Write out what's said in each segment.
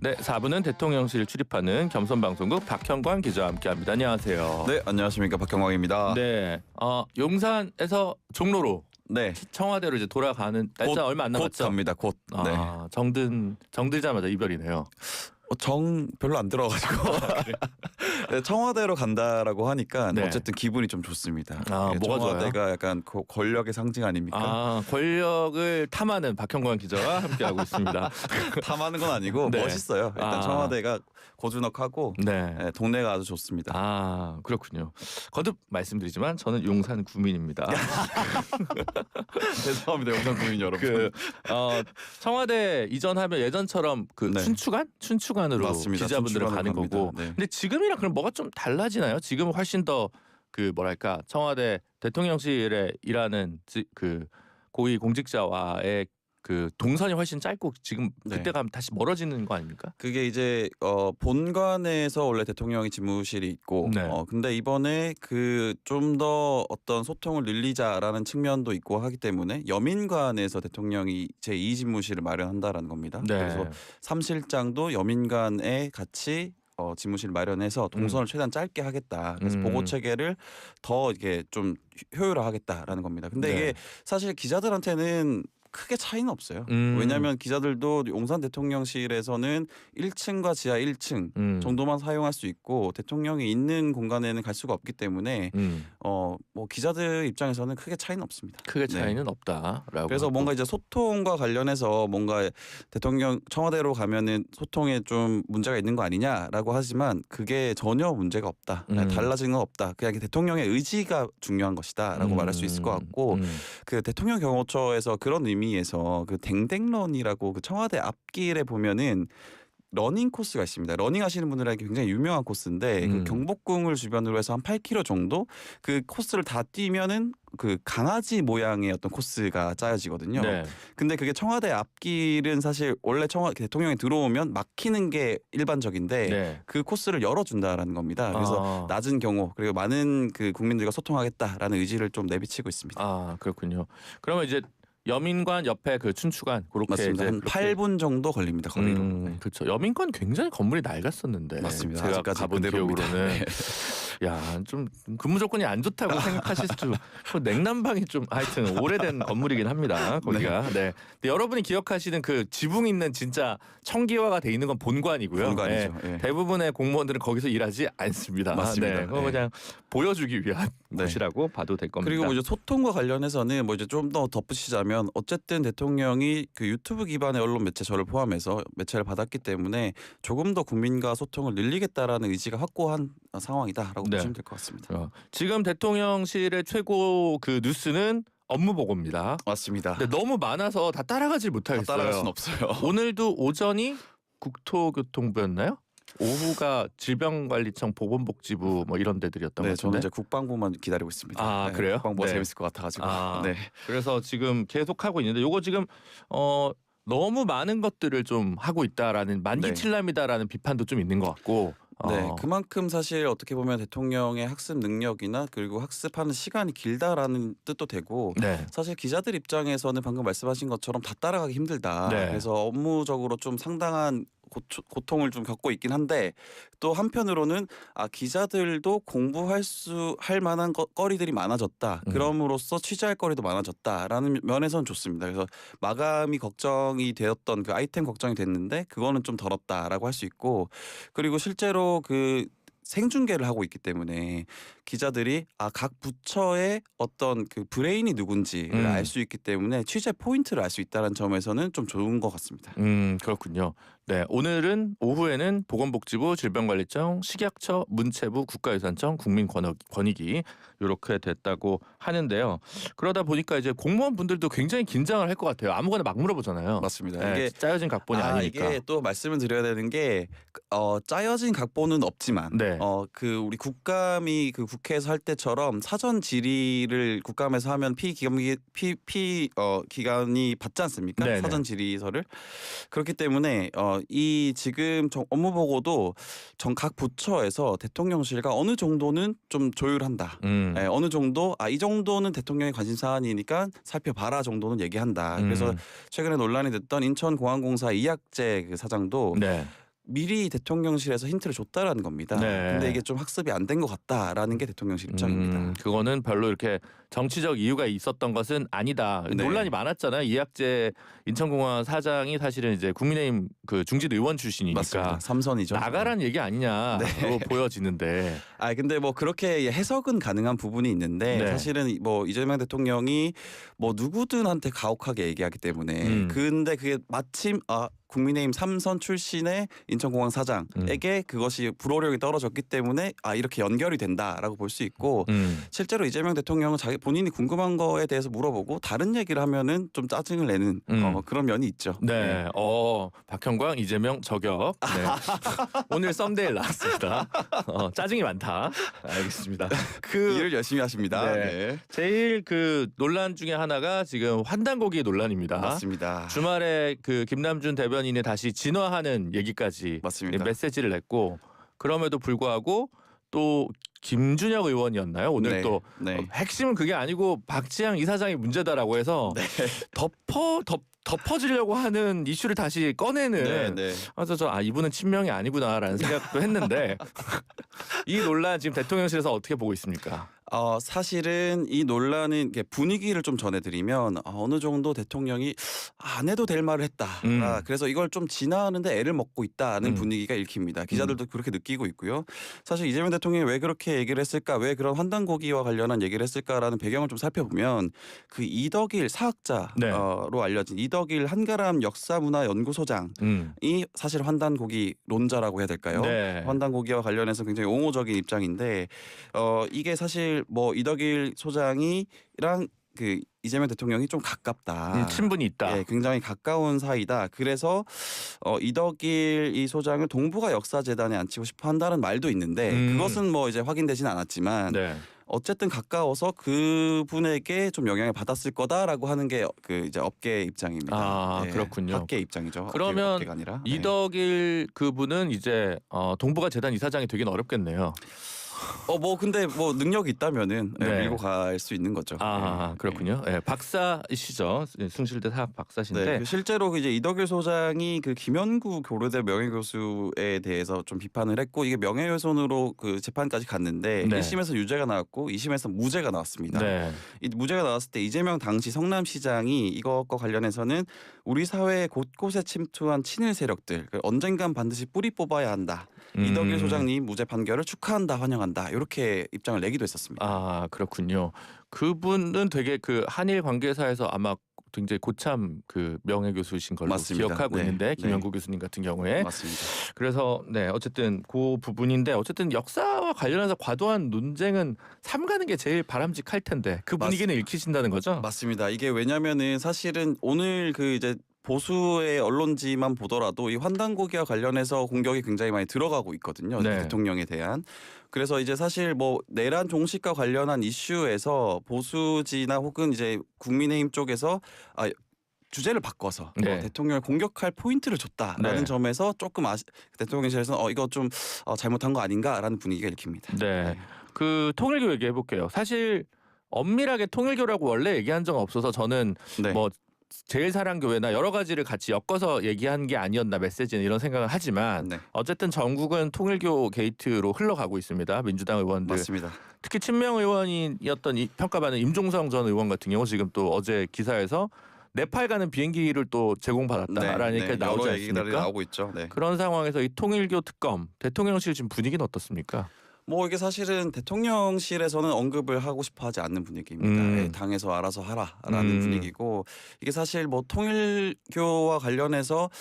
네, 4부는 대통령실 출입하는 겸손방송국 박형광 기자와 함께합니다. 안녕하세요. 네, 안녕하십니까, 박경광입니다. 네, 용산에서 종로로 네, 청와대로 이제 돌아가는 날짜 얼마 안 곧 남았죠? 갑니다. 곧. 네. 정들자마자 이별이네요. 정 별로 안 들어가지고 네, 청와대로 간다라고 하니까 네. 어쨌든 기분이 좀 좋습니다. 뭐가 청와대가 좋아요? 약간 권력의 상징 아닙니까? 권력을 탐하는 박형광 기자와 함께하고 있습니다. 탐하는 건 아니고 네. 멋있어요. 일단 청와대가 고즈넉하고 네. 네, 동네가 아주 좋습니다. 그렇군요. 거듭 말씀드리지만 저는 용산 구민입니다. 죄송합니다, 영상 국민 여러분. 청와대 이전하면 예전처럼 네. 춘추관으로 맞습니다. 기자분들은 춘추관으로 가는 갑니다. 거고. 네. 근데 지금이랑 그럼 뭐가 좀 달라지나요? 지금은 훨씬 더 청와대 대통령실에 일하는 그 고위 공직자와의 그 동선이 훨씬 짧고 지금 그때 네. 가면 다시 멀어지는 거 아닙니까? 그게 이제 본관에서 원래 대통령의 집무실이 있고 네. 근데 이번에 그 좀 더 어떤 소통을 늘리자라는 측면도 있고 하기 때문에 여민관에서 대통령이 제2 집무실을 마련한다라는 겁니다. 네. 그래서 3실장도 여민관에 같이 집무실 마련해서 동선을 최대한 짧게 하겠다. 그래서 보고 체계를 더 이게 좀 효율화하겠다라는 겁니다. 근데 네. 이게 사실 기자들한테는 크게 차이는 없어요. 왜냐하면 기자들도 용산 대통령실에서는 1층과 지하 1층 정도만 사용할 수 있고 대통령이 있는 공간에는 갈 수가 없기 때문에 뭐 기자들 입장에서는 크게 차이는 없습니다. 크게 차이는 없다라고. 그래서 하고. 뭔가 이제 소통과 관련해서 뭔가 대통령 청와대로 가면은 소통에 좀 문제가 있는 거 아니냐라고 하지만 그게 전혀 문제가 없다. 달라진 건 없다. 그냥 대통령의 의지가 중요한 것이다라고 말할 수 있을 것 같고 그 대통령 경호처에서 그런 의미에서 그 댕댕런이라고 그 청와대 앞길에 보면은 러닝 코스가 있습니다. 러닝 하시는 분들에게 굉장히 유명한 코스인데 그 경복궁을 주변으로 해서 한 8km 정도 그 코스를 다 뛰면은 그 강아지 모양의 어떤 코스가 짜여지거든요. 네. 근데 그게 청와대 앞길은 사실 원래 대통령이 들어오면 막히는 게 일반적인데 네. 그 코스를 열어준다라는 겁니다. 그래서 낮은 경호 그리고 많은 그 국민들과 소통하겠다라는 의지를 좀 내비치고 있습니다. 그렇군요. 그러면 이제 여민관 옆에 그 춘추관 그렇게 맞습니다. 한 8분 정도 걸립니다. 거리로. 네. 그렇죠. 여민관 굉장히 건물이 낡았었는데 맞습니다. 제가 아직까지 가본 그대로입니다. 기억으로는 좀 근무 조건이 안 좋다고 생각하실 수도 냉난방이 좀 하여튼 오래된 건물이긴 합니다. 거기가. 네. 근데 여러분이 기억하시는 그 지붕 있는 진짜 청기화가 돼 있는 건 본관이고요. 본관이죠. 예. 대부분의 공무원들은 거기서 일하지 않습니다. 맞습니다. 네. 그거 그냥 보여주기 위한 네. 곳이라고 봐도 될 겁니다. 그리고 뭐 이제 소통과 관련해서는 뭐 이제 좀 더 덧붙이자면 어쨌든 대통령이 그 유튜브 기반의 언론 매체 저를 포함해서 매체를 받았기 때문에 조금 더 국민과 소통을 늘리겠다라는 의지가 확고한 상황이다라고 네. 보시면 될 것 같습니다. 지금 대통령실의 최고 그 뉴스는 업무 보고입니다. 맞습니다. 근데 너무 많아서 다 따라가질 못하겠어요. 따라갈 수는 없어요. 오늘도 오전이 국토교통부였나요? 오후가 질병관리청 보건복지부 뭐 이런 데들이었던 것 네, 같은데. 저는 이제 국방부만 기다리고 있습니다. 네, 그래요? 국방부가 네. 재밌을 것 같아가지고. 네. 그래서 지금 계속 하고 있는데 요거 지금 너무 많은 것들을 좀 하고 있다라는 만기칠람이다라는 비판도 좀 있는 것 같고. 네, 그만큼 사실 어떻게 보면 대통령의 학습 능력이나 그리고 학습하는 시간이 길다라는 뜻도 되고 네. 사실 기자들 입장에서는 방금 말씀하신 것처럼 다 따라가기 힘들다. 네. 그래서 업무적으로 좀 상당한 고통을 좀 겪고 있긴 한데 또 한편으로는 기자들도 할 만한 거리들이 많아졌다. 그럼으로써 취재할 거리도 많아졌다라는 면에서는 좋습니다. 그래서 마감이 걱정이 되었던 그 아이템 걱정이 됐는데 그거는 좀 덜었다라고 할 수 있고 그리고 실제로 그 생중계를 하고 있기 때문에 기자들이 각 부처의 어떤 그 브레인이 누군지를 알 수 있기 때문에 취재 포인트를 알 수 있다는 점에서는 좀 좋은 것 같습니다. 그렇군요. 네, 오늘은 오후에는 보건복지부, 질병관리청, 식약처, 문체부, 국가유산청, 국민권익위 이렇게 됐다고 하는데요. 그러다 보니까 이제 공무원분들도 굉장히 긴장을 할 것 같아요. 아무거나 막 물어보잖아요. 맞습니다. 네, 이게 짜여진 각본이 아니니까. 이게 또 말씀을 드려야 되는 게 짜여진 각본은 없지만 네. 그 우리 국감이 그 국회에서 할 때처럼 사전 질의를 국감에서 하면 기관이 받지 않습니까? 네네. 사전 질의서를. 그렇기 때문에 이 지금 업무 보고도 각 부처에서 대통령실과 어느 정도는 좀 조율한다. 어느 정도 이 정도는 대통령의 관심 사안이니까 살펴봐라 정도는 얘기한다. 그래서 최근에 논란이 됐던 인천공항공사 이학재 그 사장도 네. 미리 대통령실에서 힌트를 줬다라는 겁니다. 네. 근데 이게 좀 학습이 안 된 것 같다라는 게 대통령실 입장입니다. 그거는 별로 이렇게 정치적 이유가 있었던 것은 아니다. 네. 논란이 많았잖아요. 이학재 인천공항 사장이 사실은 이제 국민의힘 그 중진 의원 출신이니까 맞습니다. 삼선이죠. 나가란 얘기 아니냐로 네. 보여지는데. 근데 뭐 그렇게 해석은 가능한 부분이 있는데 네. 사실은 뭐 이재명 대통령이 뭐 누구든한테 가혹하게 얘기하기 때문에 근데 그게 마침 국민의힘 3선 출신의 인천공항 사장에게 그것이 불호령이 떨어졌기 때문에 이렇게 연결이 된다라고 볼 수 있고 실제로 이재명 대통령은 자기 본인이 궁금한 거에 대해서 물어보고 다른 얘기를 하면은 좀 짜증을 내는 그런 면이 있죠. 네. 박형광, 이재명 저격. 네. 오늘 썸네일 나왔습니다. 짜증이 많다. 알겠습니다. 일을 열심히 하십니다. 네. 네. 제일 그 논란 중에 하나가 지금 환단고기 논란입니다. 맞습니다. 주말에 그 김남준 대변인이 다시 진화하는 얘기까지 맞습니다. 메시지를 냈고 그럼에도 불구하고 또 김준혁 의원이었나요? 오늘 네. 또 네. 핵심은 그게 아니고 박지향 이사장이 문제다라고 해서 덮어지려고 하는 이슈를 다시 꺼내는. 네, 네. 그래서 이분은 친명이 아니구나라는 생각도 했는데 이 논란 지금 대통령실에서 어떻게 보고 있습니까? 사실은 이 논란은 이게 분위기를 좀 전해드리면 어느 정도 대통령이 안 해도 될 말을 했다. 그래서 이걸 좀 진화하는데 애를 먹고 있다는 분위기가 읽힙니다. 기자들도 그렇게 느끼고 있고요. 사실 이재명 대통령이 왜 그렇게 얘기를 했을까, 왜 그런 환단고기와 관련한 얘기를 했을까라는 배경을 좀 살펴보면 그 이덕일 사학자로 네. 알려진 이덕일 한가람 역사문화연구소장이 사실 환단고기 론자라고 해야 될까요? 네. 환단고기와 관련해서 굉장히 옹호적인 입장인데 이게 사실 뭐 이덕일 소장이랑 그 이재명 대통령이 좀 가깝다. 친분이 있다. 예, 굉장히 가까운 사이다. 그래서 이덕일 이 소장을 동북아 역사재단에 앉히고 싶어 한다는 말도 있는데 그것은 뭐 이제 확인되진 않았지만 네. 어쨌든 가까워서 그분에게 좀 영향을 받았을 거다라고 하는 게 그 이제 업계 입장입니다. 그렇군요. 학계 입장이죠. 그러면 업계가 아니라. 이덕일 그분은 이제 동북아 재단 이사장이 되긴 어렵겠네요. 뭐 근데 뭐 능력이 있다면은 네. 밀고 갈 수 있는 거죠. 그렇군요. 네, 박사이시죠. 숭실대 사학 박사신데. 네, 실제로 이제 이덕일 소장이 그 김현구 고려대 명예교수에 대해서 좀 비판을 했고 이게 명예훼손으로 그 재판까지 갔는데 네. 1심에서 유죄가 나왔고 2심에서 무죄가 나왔습니다. 네. 이 무죄가 나왔을 때 이재명 당시 성남시장이 이것과 관련해서는 우리 사회에 곳곳에 침투한 친일 세력들 언젠간 반드시 뿌리 뽑아야 한다. 이덕일 소장님 무죄 판결을 축하한다, 환영한다 이렇게 입장을 내기도 했었습니다. 그렇군요. 그분은 되게 그 한일 관계사에서 아마 굉장히 고참 그 명예 교수이신 걸로 맞습니다. 기억하고 네. 있는데 김영구 네. 교수님 같은 경우에 맞습니다. 그래서 어쨌든 그 부분인데 어쨌든 역사와 관련해서 과도한 논쟁은 삼가는 게 제일 바람직할 텐데 그 분위기는 읽히신다는 거죠? 맞습니다. 이게 왜냐면은 사실은 오늘 그 이제 보수의 언론지만 보더라도 이 환단고기와 관련해서 공격이 굉장히 많이 들어가고 있거든요. 네. 대통령에 대한. 그래서 이제 사실 뭐 내란 종식과 관련한 이슈에서 보수지나 혹은 이제 국민의힘 쪽에서 주제를 바꿔서 네. 대통령을 공격할 포인트를 줬다라는 네. 점에서 조금 대통령실에서는 이거 좀 잘못한 거 아닌가라는 분위기가 읽힙니다. 네. 그 통일교 얘기해 볼게요. 사실 엄밀하게 통일교라고 원래 얘기한 적은 없어서 저는 네. 뭐 제일사랑교회나 여러 가지를 같이 엮어서 얘기한 게 아니었나 메시지는 이런 생각을 하지만 네. 어쨌든 전국은 통일교 게이트로 흘러가고 있습니다. 민주당 의원들 맞습니다. 특히 친명 의원이었던 평가받는 임종성 전 의원 같은 경우 지금 또 어제 기사에서 네팔 가는 비행기를 또 제공받았다라는 얘기가 나오지 여러 얘기들이 않습니까? 나오고 있죠. 네. 그런 상황에서 이 통일교 특검 대통령실 지금 분위기는 어떻습니까? 뭐 이게 사실은 대통령실에서는 언급을 하고 싶어 하지 않는 분위기입니다. 예, 당에서 알아서 하라라는 분위기고 이게 사실 뭐 통일교와 관련해서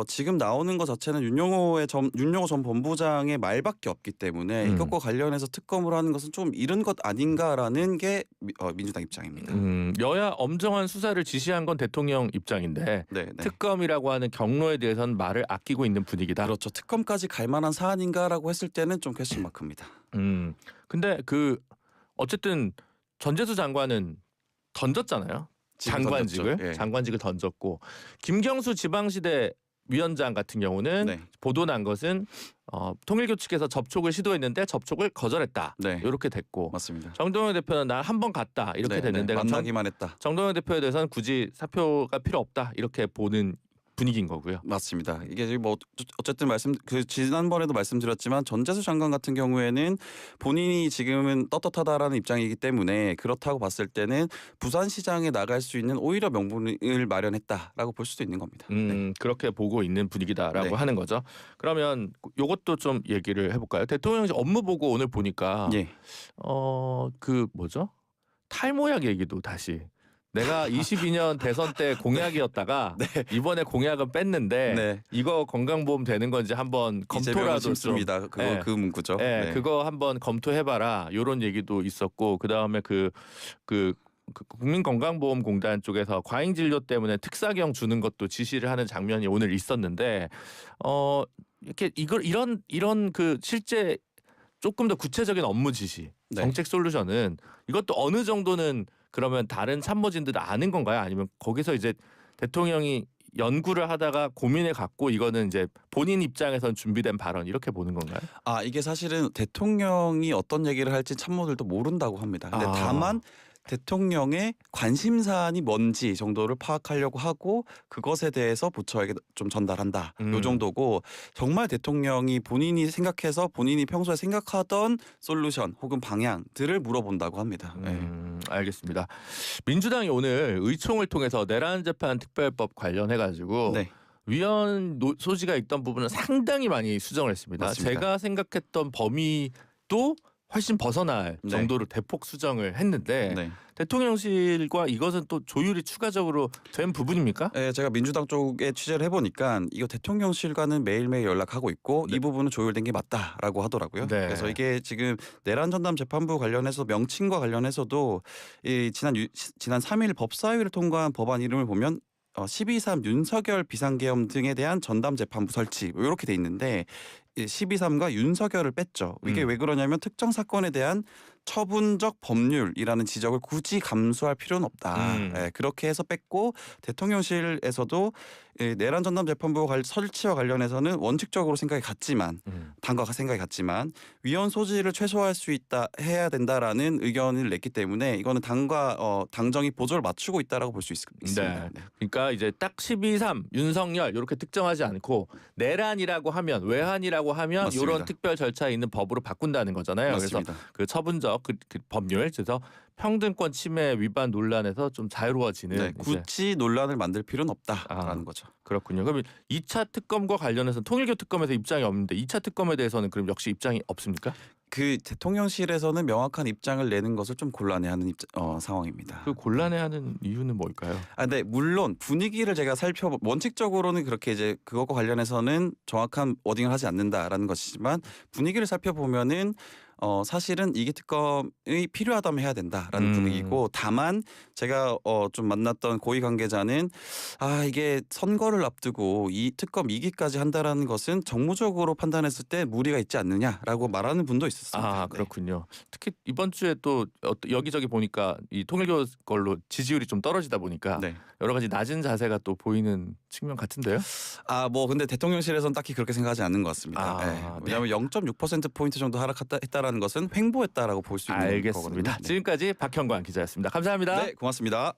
지금 나오는 것 자체는 윤영호 전 본부장의 말밖에 없기 때문에 이것과 관련해서 특검을 하는 것은 좀 이른 것 아닌가라는 게 민주당 입장입니다. 여야 엄정한 수사를 지시한 건 대통령 입장인데 네, 네. 특검이라고 하는 경로에 대해서는 말을 아끼고 있는 분위기다. 그렇죠. 특검까지 갈 만한 사안인가라고 했을 때는 좀 퀘스천 마크입니다. 근데 그 어쨌든 전재수 장관은 던졌잖아요. 장관직을 던졌죠. 예. 장관직을 던졌고 김경수 지방시대 위원장 같은 경우는 네. 보도 난 것은 통일교 측에서 접촉을 시도했는데 접촉을 거절했다. 네. 이렇게 됐고 맞습니다. 정동영 대표는 나 한 번 갔다 이렇게 네, 됐는데 네. 그럼 만나기만 했다. 정동영 대표에 대해서는 굳이 사표가 필요 없다 이렇게 보는 분위기인 거고요. 맞습니다. 이게 지금 뭐 어쨌든 지난번에도 말씀드렸지만 전재수 장관 같은 경우에는 본인이 지금은 떳떳하다라는 입장이기 때문에 그렇다고 봤을 때는 부산시장에 나갈 수 있는 오히려 명분을 마련했다라고 볼 수도 있는 겁니다. 네. 그렇게 보고 있는 분위기다라고 네. 하는 거죠. 그러면 요것도 좀 얘기를 해볼까요? 대통령실 업무 보고 오늘 보니까 예. 그 뭐죠? 탈모약 얘기도 다시. 내가 22년 대선 때 공약이었다가 이번에 공약은 뺐는데 네. 이거 건강보험 되는 건지 한번 이재명은 검토라도 좀 심습니다. 그거 예. 그 문구죠. 예, 네. 그거 한번 검토해봐라. 이런 얘기도 있었고 그 다음에 그 국민건강보험공단 쪽에서 과잉 진료 때문에 특사경 주는 것도 지시를 하는 장면이 오늘 있었는데 이렇게 이런 그 실제 조금 더 구체적인 업무 지시, 네. 정책 솔루션은 이것도 어느 정도는 그러면 다른 참모진들도 아는 건가요? 아니면 거기서 이제 대통령이 연구를 하다가 고민을 갖고 이거는 이제 본인 입장에선 준비된 발언 이렇게 보는 건가요? 아 이게 사실은 대통령이 어떤 얘기를 할지 참모들도 모른다고 합니다. 근데 다만 대통령의 관심사안이 뭔지 정도를 파악하려고 하고 그것에 대해서 부처에게 좀 전달한다. 요 정도고 정말 대통령이 본인이 생각해서 본인이 평소에 생각하던 솔루션 혹은 방향들을 물어본다고 합니다. 알겠습니다. 민주당이 오늘 의총을 통해서 내란 재판 특별법 관련해 가지고 네. 위헌 소지가 있던 부분은 상당히 많이 수정을 했습니다. 맞습니다. 제가 생각했던 범위도 훨씬 벗어날 네. 정도로 대폭 수정을 했는데 네. 대통령실과 이것은 또 조율이 추가적으로 된 부분입니까? 네, 제가 민주당 쪽에 취재를 해보니까 이거 대통령실과는 매일매일 연락하고 있고 네. 이 부분은 조율된 게 맞다라고 하더라고요. 네. 그래서 이게 지금 내란 전담 재판부 관련해서 명칭과 관련해서도 지난 3일 법사위를 통과한 법안 이름을 보면 12.3 윤석열 비상계엄 등에 대한 전담 재판부 설치 이렇게 돼 있는데 12.3과 윤석열을 뺐죠. 이게 왜 그러냐면 특정 사건에 대한 처분적 법률이라는 지적을 굳이 감수할 필요는 없다. 예, 그렇게 해서 뺐고 대통령실에서도 내란 전담 재판부 설치와 관련해서는 원칙적으로 생각이 같지만 당과 생각이 같지만 위헌 소지를 최소화할 수 있다 해야 된다라는 의견을 냈기 때문에 이거는 당과 당정이 보조를 맞추고 있다라고 볼 수 있습니다. 네. 네. 그러니까 이제 딱 12.3 윤석열 이렇게 특정하지 않고 내란이라고 하면 외환이라고 하면 맞습니다. 이런 특별 절차에 있는 법으로 바꾼다는 거잖아요. 맞습니다. 그래서 그 처분적 그 법률 그래서 평등권 침해 위반 논란에서 좀 자유로워지는 네, 이제 굳이 논란을 만들 필요는 없다라는 거죠. 그렇군요. 그러면 2차 특검과 관련해서 통일교 특검에서 입장이 없는데 2차 특검에 대해서는 그럼 역시 입장이 없습니까? 그 대통령실에서는 명확한 입장을 내는 것을 좀 곤란해하는 상황입니다. 그 곤란해하는 이유는 뭘까요? 근데 물론 분위기를 제가 원칙적으로는 그렇게 이제 그것과 관련해서는 정확한 워딩을 하지 않는다라는 것이지만 분위기를 살펴보면은 사실은 이게 특검이 필요하다면 해야 된다라는 분위기고 다만 제가 좀 만났던 고위 관계자는 이게 선거를 앞두고 이 특검 2기까지 한다라는 것은 정무적으로 판단했을 때 무리가 있지 않느냐라고 말하는 분도 있었습니다. 그렇군요. 특히 이번 주에 또 여기저기 보니까 이 통일교 걸로 지지율이 좀 떨어지다 보니까 네. 여러 가지 낮은 자세가 또 보이는 측면 같은데요. 뭐 근데 대통령실에서는 딱히 그렇게 생각하지 않는 것 같습니다. 네. 왜냐하면 0.6%포인트 정도 하락했다라는 것은 횡보했다라고 볼 수 있는 알겠습니다. 거거든요. 네. 지금까지 박형관 기자였습니다. 감사합니다. 네, 고맙습니다.